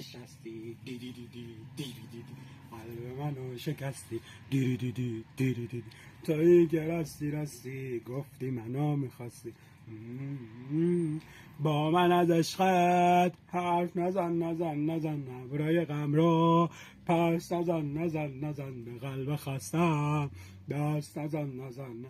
نشستی دی دی دی دی دی دی دی دی قلب منو شکستی دی دی دی دی دی دی تویی که راستی گفتی منو میخواستی با من از عشقت حرف نزن ابروی غم رو پس نزن به قلب خستم دست نزن